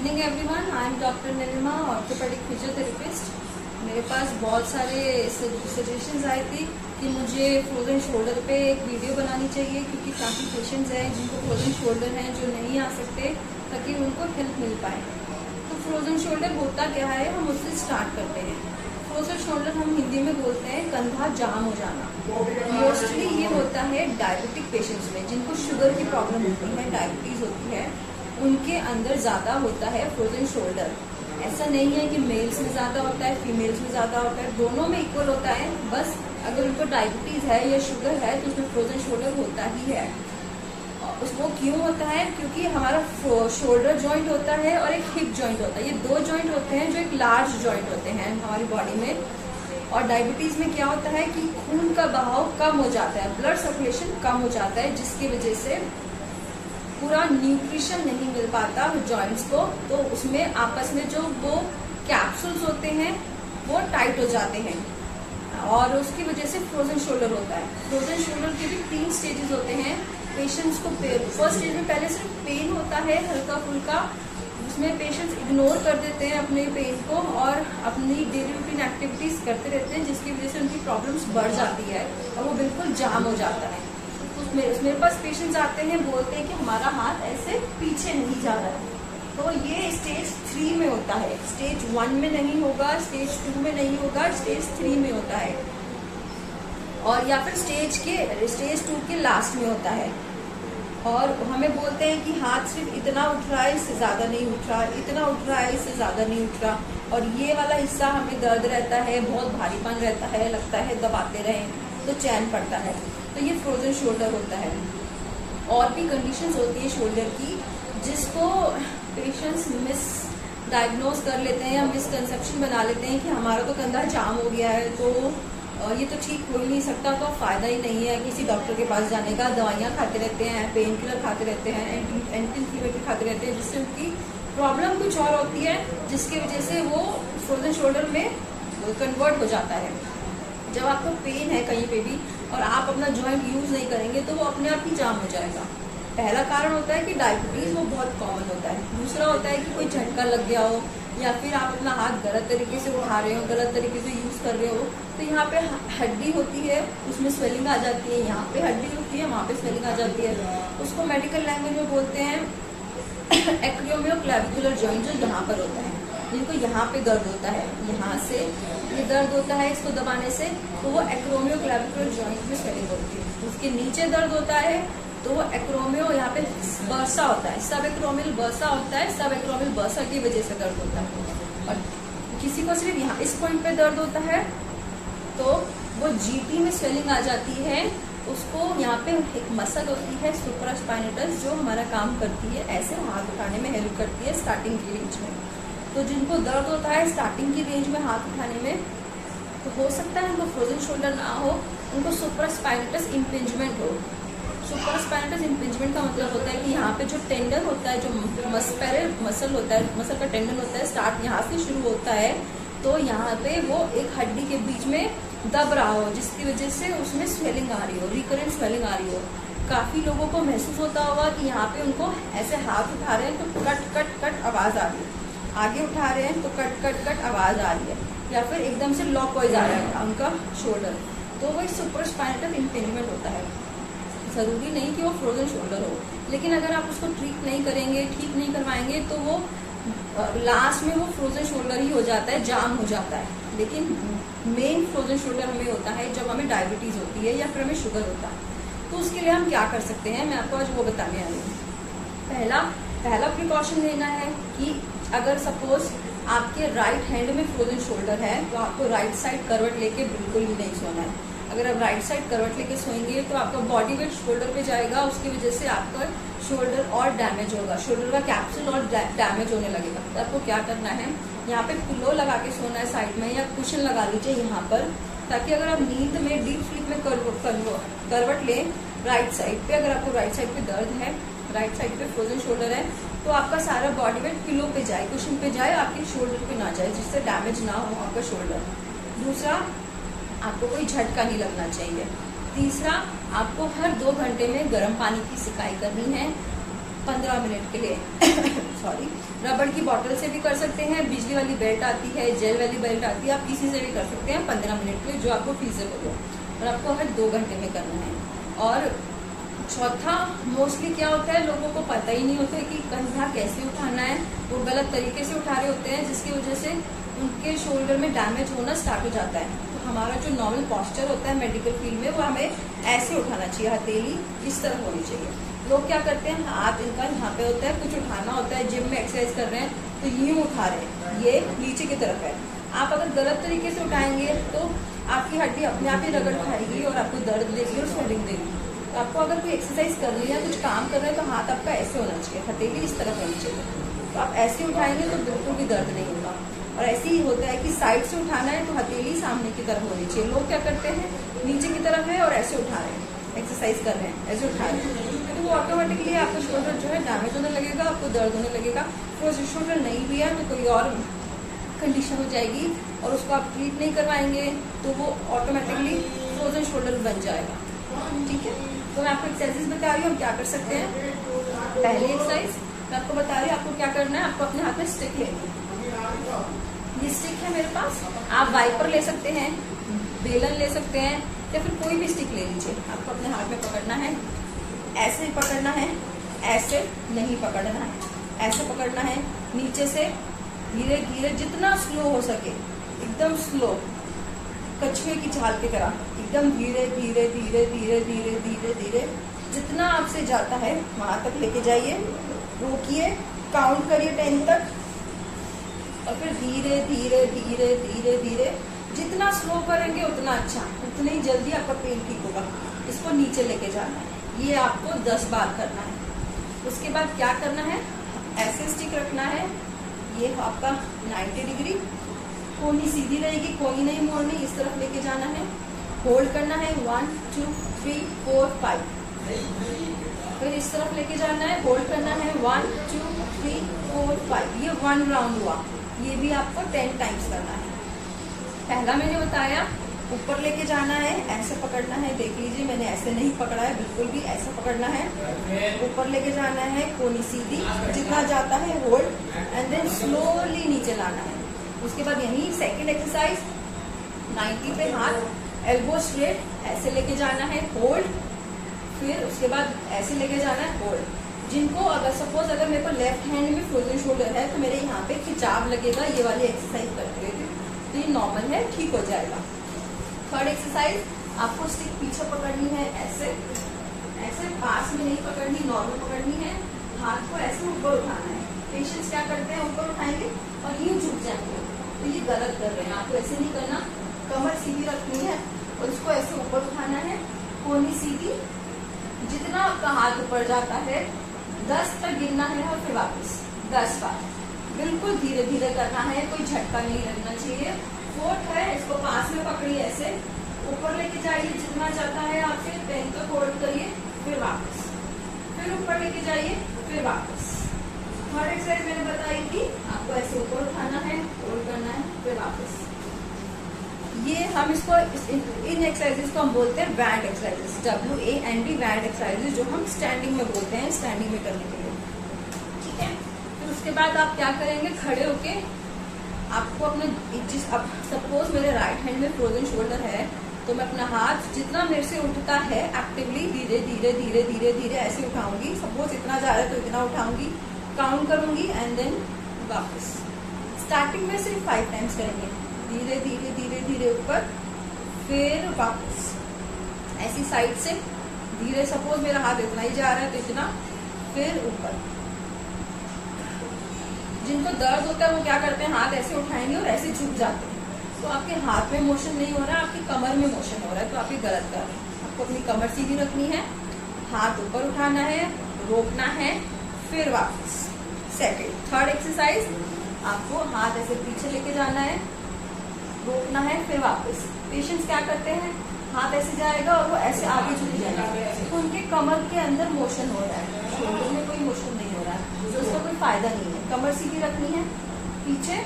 Evening everyone, I am doctor Nilima, orthopaedic physiotherapist. मेरे पास बहुत सारे सजेशंस आए थे कि मुझे फ्रोजन शोल्डर पे एक वीडियो बनानी चाहिए, क्योंकि काफ़ी पेशेंट्स हैं जिनको फ्रोजन शोल्डर हैं जो नहीं आ सकते, ताकि उनको हेल्प मिल पाए। तो फ्रोजन शोल्डर होता क्या है, हम उससे स्टार्ट करते हैं। फ्रोजन शोल्डर हम हिंदी में बोलते हैं कंधा जाम हो जाना। मोस्टली ये होता है डायबिटिक पेशेंट्स में, जिनको शुगर की प्रॉब्लम होती है, डायबिटीज होती है, उनके अंदर ज़्यादा होता है फ्रोजन शोल्डर। ऐसा नहीं है कि मेल्स में ज़्यादा होता है, फीमेल्स में ज़्यादा होता है, दोनों में इक्वल होता है। बस अगर उनको डायबिटीज़ है या शुगर है तो उसमें फ्रोजन शोल्डर होता ही है। उसको क्यों होता है? क्योंकि हमारा शोल्डर जॉइंट होता है और एक हिप जॉइंट होता है। ये दो जॉइंट होते हैं जो एक लार्ज जॉइंट होते हैं हमारी बॉडी में। और डायबिटीज़ में क्या होता है कि खून का बहाव कम हो जाता है, ब्लड सर्कुलेशन कम हो जाता है, जिसकी वजह से पूरा न्यूट्रिशन नहीं मिल पाता जॉइंट्स को। तो उसमें आपस में जो वो कैप्सूल्स होते हैं वो टाइट हो जाते हैं, और उसकी वजह से फ्रोजन शोल्डर होता है। फ्रोजन शोल्डर के भी 3 स्टेजेस होते हैं। पेशेंट्स को फर्स्ट स्टेज में पहले सिर्फ पेन होता है हल्का फुल्का, उसमें पेशेंट्स इग्नोर कर देते हैं अपने पेन को और अपनी डेली रूटीन एक्टिविटीज करते रहते हैं, जिसकी वजह से उनकी प्रॉब्लम्स बढ़ जाती है और वो बिल्कुल जाम हो जाता है। मेरे पास पेशेंट्स आते हैं, बोलते हैं कि हमारा हाथ ऐसे पीछे नहीं जा रहा है। तो ये स्टेज 3 में होता है, स्टेज 1 में नहीं होगा, स्टेज 2 में नहीं होगा, स्टेज 3 में होता है, और या फिर स्टेज 2 के लास्ट में होता है। और हमें बोलते हैं कि हाथ सिर्फ इतना उठ रहा है, इससे ज्यादा नहीं उठ रहा, इतना उठ रहा है, इससे ज्यादा नहीं उठ रहा, और ये वाला हिस्सा हमें दर्द रहता है, बहुत भारीपन रहता है, लगता है दबाते रहें तो चैन पड़ता है। तो ये फ्रोजन शोल्डर होता है। और भी कंडीशंस होती है शोल्डर की, जिसको पेशेंट्स मिस डायग्नोज कर लेते हैं या मिसकंसेप्शन बना लेते हैं कि हमारा तो कंधा जाम हो गया है, तो ये तो ठीक हो ही नहीं सकता, तो फायदा ही नहीं है किसी डॉक्टर के पास जाने का। दवाइयाँ खाते रहते हैं, पेन किलर खाते रहते हैं, एंटी इन्फ्लेमेटरी खाते रहते हैं, जिससे उनकी प्रॉब्लम कुछ और होती है, जिसकी वजह से वो फ्रोजन शोल्डर में कन्वर्ट हो जाता है। जब आपको पेन है कहीं पे भी और आप अपना जॉइंट यूज नहीं करेंगे तो वो अपने आप ही जाम हो जाएगा। पहला कारण होता है कि डायबिटीज, वो बहुत कॉमन होता है। दूसरा होता है कि कोई झटका लग गया हो, या फिर आप अपना हाथ गलत तरीके से उठा रहे हो, गलत तरीके से यूज कर रहे हो, तो यहाँ पे हड्डी होती है, उसमें स्वेलिंग आ जाती है, यहाँ पे हड्डी होती है, वहाँ पे स्वेलिंग आ जाती है। उसको मेडिकल लैंग्वेज में बोलते हैं एक्रोमियोक्लेविकुलर जॉइंट, जो यहाँ पर होता है, जिनको यहाँ पे दर्द होता है, यहाँ से ये दर्द होता है इसको दबाने से, तो वो एक्रोमियोक्लेविकुलर जॉइंट में स्वेलिंग होती है। उसके नीचे दर्द होता है तो वो एक्रोमियो, यहाँ पे बर्सा होता है, सब एक्रोमियल बर्सा होता है, सब एक्रोमियल बर्सा की वजह से दर्द होता है। और किसी को सिर्फ यहाँ इस पॉइंट पे दर्द होता है तो वो जीटी में स्वेलिंग आ जाती है। उसको यहाँ पे एक मसल होती है सुप्रास्पाइनेटस, जो हमारा काम करती है ऐसे हाथ उठाने में हेल्प करती है स्टार्टिंग की रेंज में। तो जिनको दर्द होता है स्टार्टिंग की रेंज में हाथ उठाने में, तो हो सकता है उनको फ्रोजन शोल्डर ना हो, उनको सुप्रास्पाइनेटस इम्पिंजमेंट हो। सुप्रास्पाइनेटस इम्पिंजमेंट का मतलब होता है कि यहाँ पे जो टेंडन होता है, जो मसल होता है, मसल का टेंडन होता है, स्टार्ट यहाँ से शुरू होता है, तो यहाँ पे वो एक हड्डी के बीच में दब रहा हो, जिसकी वजह से उसमें स्वेलिंग आ रही हो, रिकरेंट स्वेलिंग आ रही हो। काफी लोगों को महसूस होता होगा कि यहाँ पे उनको ऐसे हाथ उठा रहे हैं तो कट कट कट आवाज आ रही है, आगे उठा रहे हैं तो कट कट कट आवाज आ रही है, या फिर एकदम से लॉक वाइज आ रहा है उनका शोल्डर, तो वही सुप्रास्पाइनेटल इम्पिंजमेंट होता है। जरूरी नहीं कि वो फ्रोजन शोल्डर हो, लेकिन अगर आप उसको ट्रीट नहीं करेंगे, ठीक नहीं करवाएंगे, तो वो लास्ट में वो फ्रोजन शोल्डर ही हो जाता है, जाम हो जाता है। लेकिन मेन फ्रोजन शोल्डर हमें होता है जब हमें डायबिटीज होती है या फिर हमें शुगर होता है। तो उसके लिए हम क्या कर सकते हैं, मैं आपको आज वो बताने आई हूँ। पहला प्रिकॉशन लेना है कि अगर सपोज आपके राइट हैंड में फ्रोजन शोल्डर है तो आपको राइट साइड करवट लेके बिल्कुल भी नहीं सोना है। अगर आप राइट साइड करवट लेके सोएंगे तो आपका बॉडी वेट शोल्डर पे जाएगा, उसकी वजह से आपका शोल्डर और डैमेज होगा, शोल्डर का कैप्सूल और डैमेज होने लगेगा। तो आपको क्या करना है, यहाँ पे पिलो लगा के सोना है साइड में, या कुशन लगा लीजिए यहाँ पर, ताकि अगर आप नींद में डीप स्लीप में करवट लें राइट साइड पे, अगर आपको राइट साइड पे दर्द है, राइट साइड पे फ्रोजन शोल्डर है, तो आपका सारा बॉडी वेट पिलो पे जाए, कुशन पे जाए, आपके शोल्डर पे ना जाए, जिससे डैमेज ना हो आपका शोल्डर। दूसरा, आपको कोई झटका नहीं लगना चाहिए। तीसरा, आपको हर 2 घंटे में गर्म पानी की सिकाई करनी है 15 मिनट के लिए सॉरी रबड़ की बॉटल से भी कर सकते हैं, बिजली वाली बेल्ट आती है, जेल वाली बेल्ट आती है, आप किसी से भी कर सकते हैं 15 मिनट में, जो आपको फीजेबल हो। और आपको हर 2 घंटे में करना है। और चौथा, मोस्टली क्या होता है, लोगों को पता ही नहीं होता है कि कंधा कैसे उठाना है। वो गलत तरीके से उठा रहे होते हैं, जिसकी वजह से उनके शोल्डर में डैमेज होना स्टार्ट हो जाता है। तो हमारा जो नॉर्मल पोस्चर होता है मेडिकल फील्ड में, वो हमें ऐसे उठाना चाहिए, हथेली इस तरह होनी चाहिए। लोग क्या करते हैं, हाथ इनका यहाँ पे होता है, कुछ उठाना होता है, जिम में एक्सरसाइज कर रहे हैं तो यूं उठा रहे हैं, ये नीचे की तरफ है। आप अगर गलत तरीके से उठाएंगे तो आपकी हड्डी अपने आप ही रगड़ खाएगी और आपको दर्द देगी और स्वेलिंग देगी। तो आपको अगर कोई एक्सरसाइज करनी है, कुछ काम कर रहे हैं, तो हाथ आपका ऐसे होना चाहिए, हथेली इस तरफ होनी चाहिए। तो आप ऐसे उठाएंगे तो बिल्कुल भी दर्द नहीं होगा। और ऐसे ही होता है कि साइड से उठाना है तो हथेली सामने की तरफ होनी चाहिए। लोग क्या करते हैं, नीचे की तरफ है और ऐसे उठा रहे हैं, एक्सरसाइज कर रहे हैं, ऐसे उठा रहे हैं, तो वो ऑटोमेटिकली आपका शोल्डर जो है डैमेज होने लगेगा, आपको दर्द होने लगेगा। फ्रोजन शोल्डर नहीं भी है तो कोई और कंडीशन हो जाएगी और उसको आप ट्रीट नहीं करवाएंगे तो वो ऑटोमेटिकली फ्रोजन शोल्डर बन जाएगा। ठीक है, तो मैं आपको एक्सरसाइज बता रही हूँ हम क्या कर सकते हैं। पहली एक्सरसाइज मैं आपको बता रही हूँ, आपको क्या करना है, आपको अपने हाथ में स्टिक लेनी है। ये स्टिक है मेरे पास, आप वाइपर ले सकते हैं, बेलन ले सकते हैं, या फिर कोई भी स्टिक ले लीजिए। आपको अपने हाथ में पकड़ना है, ऐसे ही पकड़ना है, ऐसे नहीं पकड़ना है, ऐसे पकड़ना है, नीचे से धीरे धीरे, जितना स्लो हो सके, एकदम स्लो, कछुए की चाल की तरह, एकदम धीरे धीरे धीरे धीरे धीरे धीरे धीरे, जितना आपसे जाता है वहां तक लेके जाइए। रोकिए, काउंट करिए 10 तक, और फिर धीरे धीरे धीरे धीरे धीरे, जितना स्लो करेंगे उतना अच्छा, उतनी जल्दी आपका पेन ठीक होगा। इसको नीचे लेके जाना है, ये आपको 10 बार करना है। उसके बाद क्या करना है, ऐसे स्टिक रखना है, ये आपका 90 डिग्री, कोनी सीधी रहेगी, कोनी नहीं मोड़नी, इस तरफ लेके जाना है। होल्ड करना है 1 2 3 4 5, फिर इस तरफ लेके जाना है, होल्ड करना है 1 2 3 4 5। ये 1 राउंड हुआ, ये भी आपको 10 टाइम्स करना है। पहला मैंने बताया, ऊपर लेके जाना है, ऐसे पकड़ना है, देख लीजिए मैंने ऐसे नहीं पकड़ा है, बिल्कुल भी ऐसे पकड़ना है, ऊपर लेके जाना है, कोनी सीधी, जितना जाता है होल्ड, एंड देन स्लोली नीचे लाना है। उसके बाद यही सेकंड एक्सरसाइज, 90 पे हाथ, एल्बो स्ट्रेट, ऐसे लेके जाना है, होल्ड, फिर उसके बाद ऐसे लेके जाना है, होल्ड। जिनको अगर सपोज अगर मेरे को लेफ्ट हैंड में फ्रोजन शोल्डर है तो मेरे यहाँ पे खिंचाव लगेगा ये वाली एक्सरसाइज करते हुए, तो ये नॉर्मल है, ठीक हो जाएगा। थर्ड एक्सरसाइज, आपको स्टिक पीछे पकड़नी है, ऐसे ऐसे पास में नहीं पकड़नी, नॉर्मल पकड़नी है, हाथ को ऐसे ऊपर उठाना है। पेशेंट्स क्या करते हैं, ऊपर उठाएंगे और यूं झुक जाएंगे, तो ये गलत कर रहे हैं। आपको ऐसे नहीं करना, कमर सीधी रखनी है और इसको ऐसे ऊपर उठाना है, कोनी सीधी, जितना आपका हाथ ऊपर जाता है 10 तक गिनना है और फिर वापस 10 बार, बिल्कुल धीरे धीरे करना है, कोई झटका नहीं लगना चाहिए। फोर्थ है, इसको पास में पकड़िए, ऐसे ऊपर लेके जाइए, जितना जाता है आपसे 10 तक होल्ड करिए, फिर वापस, फिर ऊपर लेके जाइए, फिर वापस। थर्ड एक्सरसाइज मैंने बताई थी, आपको ऐसे ऊपर उठाना है, होल्ड करना है, फिर वापस। ये हम इसको इन एक्सरसाइजेस को हम बोलते हैं band exercises, WAND band exercises, जो हम स्टैंडिंग में बोलते हैं, स्टैंडिंग में करने के लिए। ठीक है, फिर उसके बाद आप क्या करेंगे, खड़े होके आपको अपने अब सपोज मेरे राइट हैंड में फ्रोजन शोल्डर है तो मैं अपना हाथ जितना मेरे से उठता है एक्टिवली धीरे धीरे धीरे धीरे धीरे ऐसे उठाऊंगी। सपोज इतना जा रहा है तो इतना उठाऊंगी, काउंट करूंगी एंड देन वापस। स्टार्टिंग में सिर्फ 5 टाइम्स करेंगे, धीरे धीरे धीरे धीरे ऊपर, फिर वापस। ऐसी साइड से धीरे, सपोज मेरा हाथ इतना ही जा रहा है तो इतना, फिर ऊपर। जिनको दर्द होता है वो क्या करते हैं, हाथ ऐसे उठाएंगे और ऐसे झुक जाते हैं, तो आपके हाथ में मोशन नहीं हो रहा है, आपकी कमर में मोशन हो रहा है, तो आप ये गलत कर रहे हैं। आपको अपनी कमर सीधी रखनी है, हाथ ऊपर उठाना है, रोकना है, फिर वापस। थर्ड एक्सरसाइज, आपको हाथ ऐसे पीछे लेके जाना है, रोकना है, फिर वापस। पेशेंट्स क्या करते हैं, हाथ ऐसे जाएगा और वो ऐसे आगे झुक जाएगा, तो उनके कमर के अंदर मोशन हो रहा है, शोल्डर में कोई मोशन नहीं हो रहा है, तो उसका कोई फायदा नहीं है। कमर सीधी रखनी है, पीछे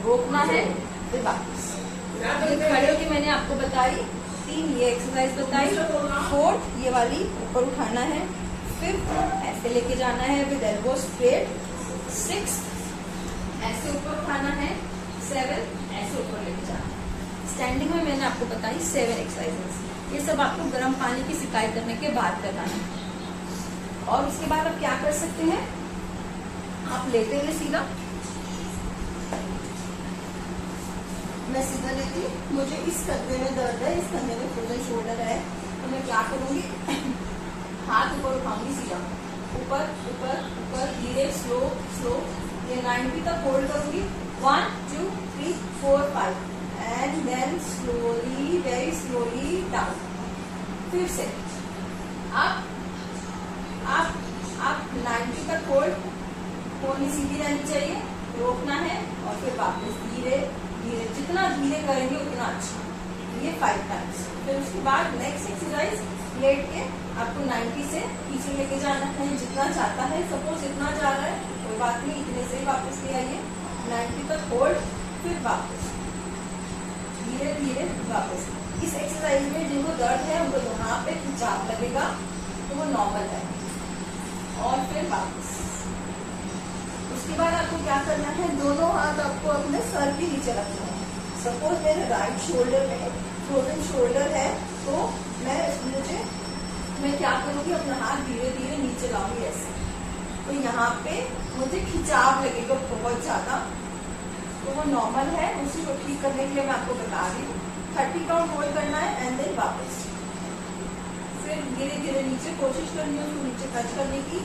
रोकना है, फिर वापस। ये खड़े होकर मैंने आपको बताई 3 ये एक्सरसाइज बताई। फोर्थ ये वाली ऊपर उठाना है, फिफ्थ ऐसे लेके जाना है विद एल्बो स्ट्रेट, 6 ऐसे ऊपर उठाना है, 7 ऐसे ऊपर लेके जाना है। स्टैंडिंग में मैंने आपको बताई 7 एक्सरसाइजेस। ये सब आपको गर्म पानी की सिकाई करने के बाद करना है। और उसके बाद आप क्या कर सकते हैं, आप लेते हुए सीधा, मैं सीधा लेती, मुझे इस कंधे में दर्द है, इस कंधे में फ्रोजन शोल्डर है, तो मैं क्या करूंगी, हाथ ऊपर उठाऊंगी सीधा, ऊपर ऊपर ऊपर, धीरे स्लो स्लो, ये 90 तक होल्ड करूंगी। 1 2 3 4 5 and then slowly, very slowly down. फिर से आप 90 तक होल्ड, कोनी सीधी रहनी चाहिए, रोकना है और फिर वापस धीरे धीरे, जितना धीरे करेंगे उतना अच्छा। ये 5 टाइम्स। फिर उसके बाद नेक्स्ट एक्सरसाइज लेट के आपको 90 से पीछे लेके जाना है, जितना चाहता है। सपोज इतना जा रहा है, कोई बात नहीं, इतने से ही वापस ले आइए, 90 तक होल्ड, फिर वापस धीरे धीरे वापस। इस एक्सरसाइज में जिनको दर्द है उनको यहाँ पे खिंचाव लगेगा, तो वो नॉर्मल है। और फिर वापस। उसके बाद आपको क्या करना है, दोनों हाथ आपको अपने सर के नीचे रखना है। सपोज मेरे राइट शोल्डर में फ्रोजन शोल्डर है, तो मैं क्या करूँगी, अपना हाथ धीरे धीरे नीचे लाऊंगी ऐसे, तो यहाँ पे मुझे खिंचाव लगेगा बहुत ज्यादा, तो वो नॉर्मल है। उसी को ठीक करने के लिए मैं आपको बता रही हूँ। 30 काउंट होल्ड करना है एंड देन वापस, फिर धीरे धीरे नीचे, कोशिश करनी है उसको नीचे टच करने की।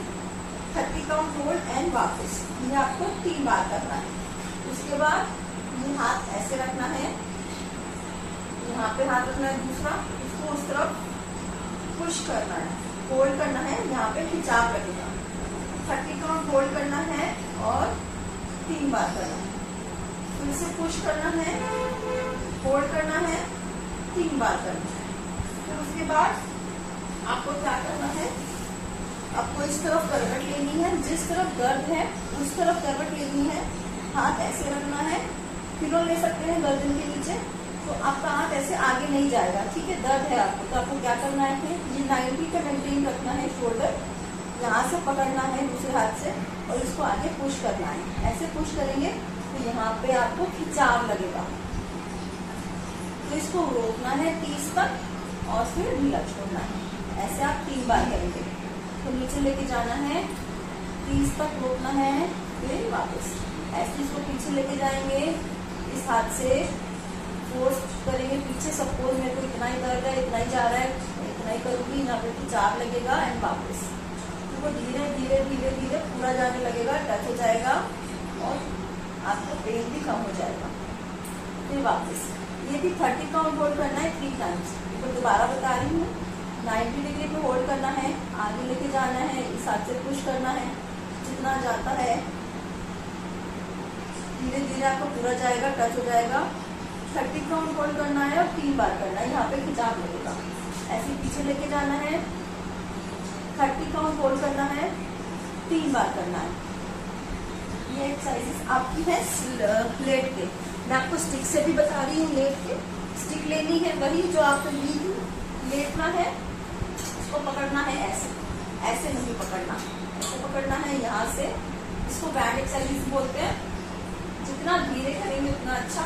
30 काउंट होल्ड एंड वापस, ये आपको 3 बार करना है। उसके बाद ये हाथ ऐसे रखना है, यहाँ पे हाथ रखना है दूसरा, इसको उस तरफ पुश करना है, होल्ड करना है, यहाँ पे खिंचाव लगेगा। 30 काउंट होल्ड करना है और 3 बार करना है। फिर से पुश करना है, होल्ड करना है, 3 बार करना है। फिर उसके बाद आपको क्या करना है, आपको इस तरफ करवट लेनी है, जिस तरफ दर्द है उस तरफ करवट लेनी है। हाथ ऐसे रखना है, पिलो ले सकते हैं गर्दन के नीचे, तो आपका हाथ ऐसे आगे नहीं जाएगा, ठीक है। दर्द है आपको, तो आपको क्या करना है, ये 90 का मेंटेन रखना है, शोल्डर यहाँ से पकड़ना है दूसरे हाथ से और इसको आगे पुश करना है। ऐसे पुश करेंगे तो यहाँ पे आपको खिंचाव लगेगा, तो इसको रोकना है 30 तक और फिर ढीला छोड़ना है। ऐसे आप 3 बार करेंगे। तो नीचे लेके जाना है, 30 तक रोकना है, फिर वापस ऐसे इसको पीछे लेके जाएंगे, इस हाथ से फोर्स करेंगे पीछे। सपोज मेरे को इतना ही दर्द है, इतना ही जा रहा है, इतना ही करूंगी, यहाँ पे खिंचाव लगेगा एंड वापस। तो वो धीरे धीरे धीरे धीरे पूरा जाने लगेगा, टच हो जाएगा और आपका पेन भी कम हो जाएगा। फिर वापस ये भी 30 काउंट होल्ड करना है 3 टाइम्स। तो दोबारा बता रही हूँ, 90 डिग्री पे होल्ड करना है, आगे लेके जाना है, इस हाथ से पुश करना है, जितना जाता है धीरे धीरे आपको पूरा जाएगा, टच हो जाएगा। 30 काउंट होल्ड करना है और 3 बार करना है, यहाँ पे खिंचाव लगेगा। ऐसे पीछे लेके जाना है, 30 काउंट होल्ड करना है, 3 बार करना है। ये एक्सरसाइजेस आपकी है लेट के। मैं आपको स्टिक से भी बता रही हूँ, लेट के स्टिक लेनी है, वही जो आपको ली थी। लेटना है, इसको पकड़ना है ऐसे, ऐसे नहीं पकड़ना, ऐसे पकड़ना है यहाँ से। इसको बैंड एक्सरसाइज बोलते हैं। जितना धीरे करेंगे उतना अच्छा।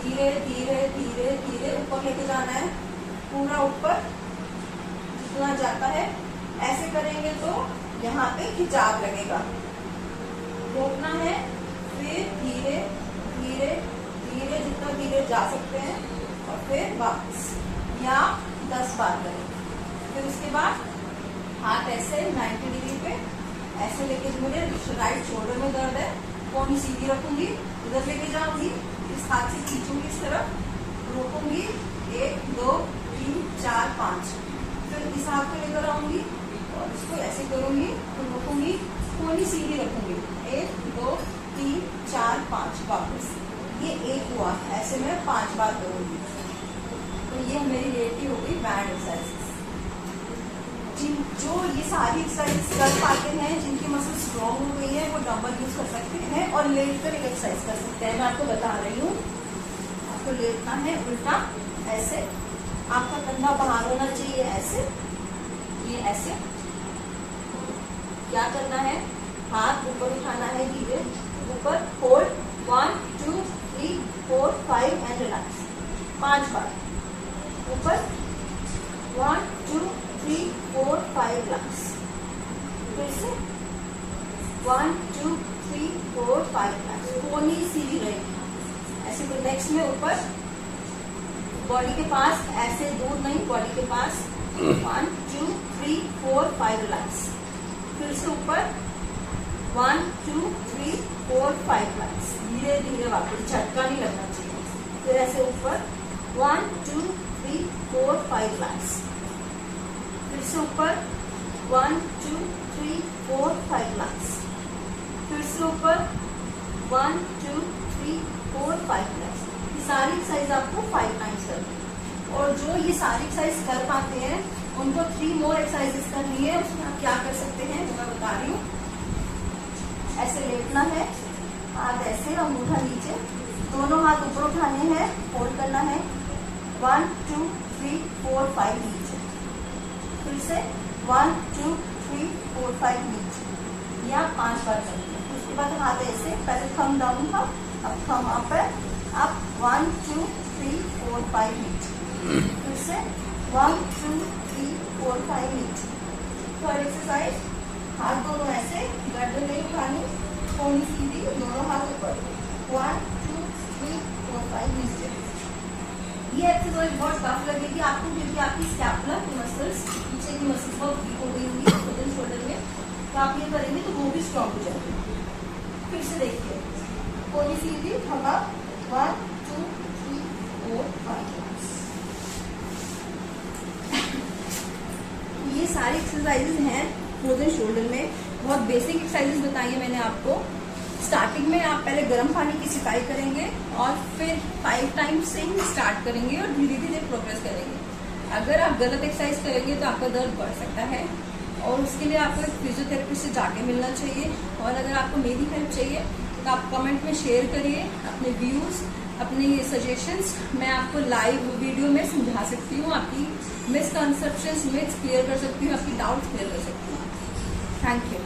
धीरे धीरे धीरे धीरे ऊपर लेके जाना है, पूरा ऊपर जितना जाता है। ऐसे करेंगे तो यहाँ पे खिंचाव लगेगा। रोकना है, फिर धीरे धीरे धीरे, जितना धीरे जा सकते हैं और फिर वापस, या 10 बार करें। फिर उसके बाद हाथ ऐसे 90 डिग्री पे ऐसे लेके, मुझे राइट शोल्डर में दर्द है, कोनी सीधी रखूंगी, इधर लेके जाऊंगी, इस हाथ से खींचूंगी इस तरफ, रोकूंगी 1 2 3 4 5, फिर इस हाथ को लेकर आऊंगी और इसको ऐसे करूंगी, तो रोकूंगी, कोनी सीधी रखूंगी, 1 2 3 4 5, वापस। ये 1 हुआ, ऐसे मैं 5 बार करूंगी। तो ये मेरी रेटी हो गई बैंड एक्सरसाइज। जो ये सारी एक्सरसाइज कर पाते हैं, जिनकी मसल स्ट्रॉन्ग हो गई है, वो डंबल यूज कर सकते हैं और लेट कर एक्सरसाइज कर सकते हैं। मैं आपको बता रही हूँ, आपको लेटना है उल्टा ऐसे, आपका कंधा बाहर होना चाहिए ऐसे, ये ऐसे। क्या करना है, हाथ ऊपर उठाना है धीरे, ऊपर होल्ड 1 2 3 4 5 एंड रिलैक्स 5 बार ऊपर 1 2 3 4 5 रिलैक्स, फिर से 1 2 3 4 5 रिलैक्स, कोनी सीधी रहेगी ऐसे। तो नेक्स्ट में ऊपर बॉडी के पास, ऐसे दूर नहीं, बॉडी के पास 1 2 3 4 5 रिलैक्स, फिर से ऊपर 1 2 3 4 5 रिलैक्स, धीरे धीरे वापस, झटका नहीं लगना चाहिए। फिर ऐसे ऊपर 1 2 3 4 5 रिलैक्स, फिर से ऊपर 1 2 3 4 5 रिलैक्स, फिर से ऊपर 1 2 3 4 5 रिलैक्स। ये सारी एक्सरसाइज आपको 5 टाइम्स करनी है। और जो ये सारी एक्सरसाइज कर पाते हैं उनको 3 मोर एक्सरसाइजेस करनी है। उसमें आप क्या कर सकते हैं वो मैं बता रही हूँ। ऐसे लेटना है, हाथ ऐसे, अंगूठा नीचे, दोनों हाथ ऊपर उठाने हैं, होल्ड करना है 1 2 3 4 5 नीचे, फिर से 1 2 3 4 5 नीचे, ये आप 5 बार करेंगे। उसके बाद हाथ ऐसे, पहले थंब डाउन था, अब थंब अप है, अब 1 2 3 4 5 नीचे, फिर से 1 2 3 4 5 नीचे। थर्ड एक्सरसाइज, हाथ दोनों ऐसे, गर्दन नहीं उठानी, कोनी सीधी, दोनों हाथ ऊपर, 1 2 3 4 5 नीचे। ये एक्सरसाइज बहुत टफ लगेगी आपको क्योंकि आपकी स्कैपुलर की मसल्स, पीछे की मसल्स बहुत वीक हो गई होंगी हेड एंड शोल्डर में, तो आप ये करेंगे तो वो भी स्ट्रॉन्ग हो जाएगी। फिर से देखिए, कोनी सीधी, थमा 1 2 3 4 5। ये सारी एक्सरसाइजेज हैं हेड एंड शोल्डर में, बहुत बेसिक एक्सरसाइजेज बताई है मैंने आपको। स्टार्टिंग में आप पहले गर्म पानी की सिकाई करेंगे और फिर 5 टाइम्स से ही स्टार्ट करेंगे और धीरे धीरे प्रोग्रेस करेंगे। अगर आप गलत एक्सरसाइज करेंगे तो आपका दर्द बढ़ सकता है और उसके लिए आपको एक फिजियोथेरेपिस्ट से जाके मिलना चाहिए। और अगर आपको मेरी हेल्प चाहिए तो आप कमेंट में शेयर करिए अपने व्यूज़, अपने सजेशंस। मैं आपको लाइव वीडियो में समझा सकती हूँ, आपकी मिसकंसेप्शंस, मिथ्स क्लियर कर सकती हूँ, आपकी डाउट्स क्लियर कर सकती हूँ। Thank you.